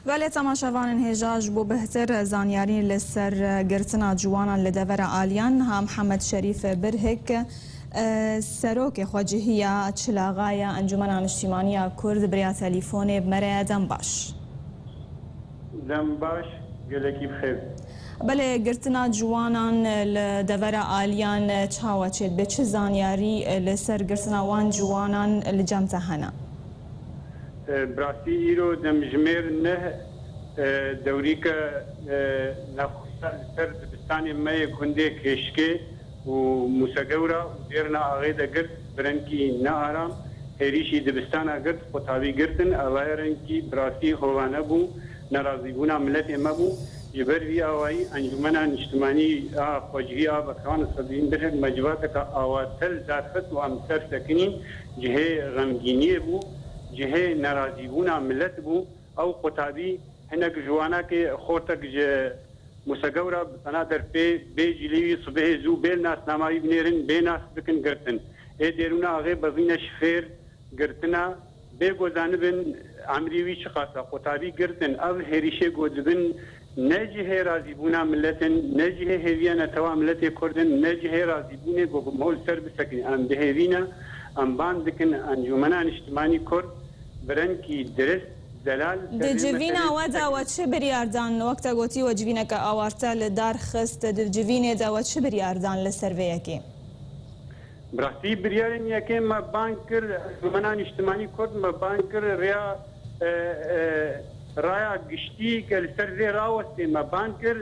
ولی تماشاوان هجاج بو بهتر زانیاری لسر گرتنا جوانان لدور آلیان هم محمد شریف برهک سروک خواجهیه چلاغای انجمن اجتماعی کرد بریا تلفن بمره دنباش گلکی بخیر. بله گرتنا جوانان لدور آلیان چاوچید به چه زانیاری لسر گرتنا وان جوانان لجمت هنا براستی ایرو دمجمیر نه دوری که نخستر سر دبستان مای کنده کشکه و موسیقورا دیرنا آغای دگرد برنکی نه آرام هریشی دبستان آگرد خطابی گردن اوائرنکی براستی خوانه بو نرازی بونا ملت اما بو جبر وی آوائی انجمن اجتماعی خواجهی بکران صدین برهد مجوات که آواتل زادخط و امسر سکنین جهه غمگینی بو جهه ناراضی بونا ملت بو او قطابی هنک جوانا که خورتک جه مسگورا بنا در بی جلیوی صبح زو بیل ناس نامایی بنیرن بی ناس بکن گرتن ای دیرونا آغای بغین شفیر گرتنا بی گوزانبن عمریوی چخاصا قطابی گرتن او هریشه گوزبن نجه رازی بونا ملتن نجه هیویانا توا ملت کردن نجه رازی بونه گو مول سر بسکن ام بهیوینا ام بان دکن انجمنان اجتماعی کرد برن کی درست دلال دجوینا ودا و چه بریاردان وقت گوتی و جوینا که آوارتا لدار خست دجوینه دا و چه بریاردان لسرویه کی براستی بریارن یکی ما بانکر انجمنان اجتماعی کرد ما بانکر ریا رایا گشتی که لسروی راوستی ما بانکر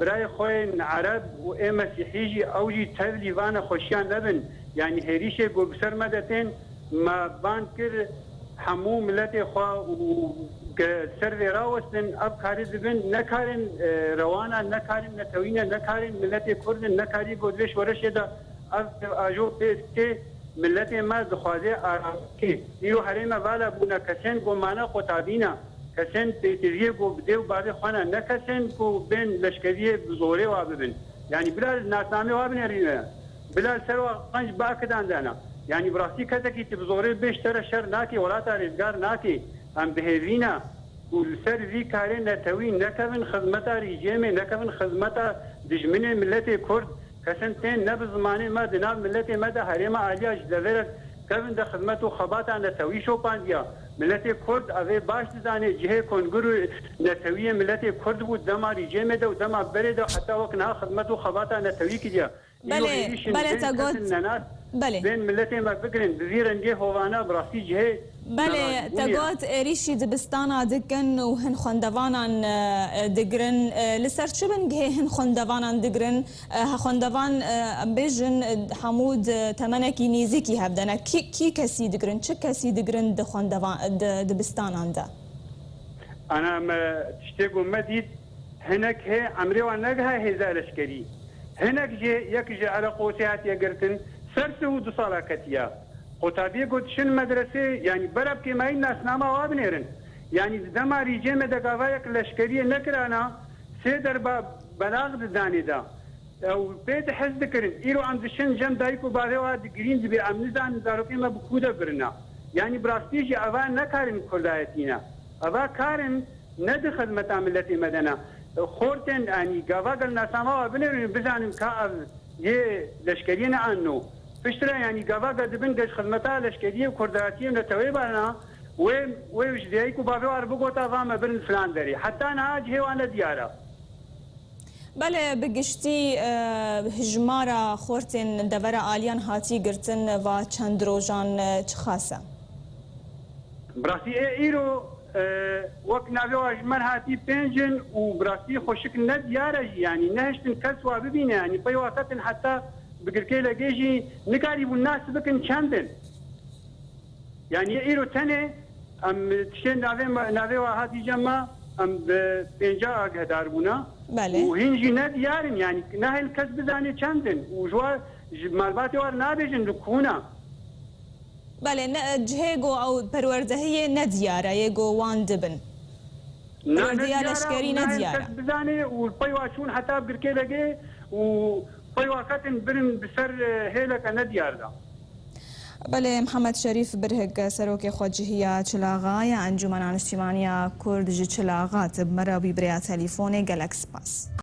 برای خوین عرب و ای مسیحیجی اوجی تبلی وانا خوشیان لبن يعني هريشه جو بسر مدتين ما بانكر حمو ملتي خوا و سر راوستن اب كاري دبن نكارن روانا نكارن نتوينا نكارن ملتي كردن نكاري گودش ورشدا اب اجو تي ملتي ما دخوازي اركي يو حريمه بالا بونا كسن جو معنا قطابينا كسن تيجي جو بدو بعد خوانا نكسن جو بين لشكريه بزوري وابن يعني بلا ناسنامه وابن رينا بلال سروا قنج باكدان دانا يعني براسي كذا تبزوري بيشترى شر ناكي ولا تاريزقار ناكي ام بهيفينا والسر ذي كارين نتوين نكفن خدمتا ريجيمي نكفن خدمتا دجمني ملتي كرد كسنتين نبز ماني ما دناب ملتي مدى هريما عليا جدفرت كفن دا خدمتو خباتا نتوي شو بانديا ملتي كرد اوي باش داني جهه كونغرو نتوي ملتي كرد بو دما ريجيمي دا ودما بريدا حتى وقنها خدمتو خباتا نتوي كديا بله تقول بله بين ملتين ما فكرين بزيرن جه هوانا براسي جه بله تقول ريشي دبستانا دكن وهن خندوانا دقرن لسر شبن جه هن خندوانا دقرن خندوان بيجن حمود تمنكي نيزيكي هبدنا كي كسي دقرن چه كسي دقرن خندوان دبستانا ده انا ما تشتاقوا مديد هناك هي عمري وانقها هزالشكري هناك جي يكجي على قوسيات يقرتن سرسو دو صلاكتيا قطابي قلت شن مدرسة يعني برب كما الناس ناما وابنيرن يعني دما ريجيم دقاوايك لشكرية نكرانا سيدر بلاغ داني دا او بيت حز ذكرن ايرو عند شن جم دايكو باهوا دقرين دبي عمنزان داروكي ما بكودا برنا يعني براستيجي افا نكارن كردايتينا افا كارن ندخل متعملتي مدنا خورتن يعني قواقل ناساما وابنيرن بزانم كاف يه لشكرينا عنه فشترا يعني قواقل دبن قش خدمتا لشكريه وكرداتيه نتوي بانا ويش ديكو بابي واربقو تافاما برن فلان داري حتى انا اجهي وانا ديارا بله بگشتی هجمارا خورتن دور آلیان هاتی گرتن و چند روزان چه خاصه؟ براسي ايرو وقت نابيواج مرهاتي بينجن وبراسي خوشك نديارج يعني نهشتن كسوا ببينا يعني بيواتن حتى بقركي لقيجي نكاري بالناس بكن شاندن يعني ايرو تاني ام تشين نابيوا هاتي جمع ام بينجا اقهدار بونا وهنجي نديارن يعني نهي الكسب زاني شاندن وجوا مالباتي وار نابيجن لكونا بله جهيجو او پروردهي ندياره يجو وان دبن پروردهي لشكري ندياره بزاني والبيواشون حتى بركي لقي وبيواكتن برن بسر هيلك نديار ده بله محمد شريف برهق سروكي خوجهية چلاغاية أنجمن اجتماعية كرد چلاغات بمرة ببريا تليفوني جالكس باس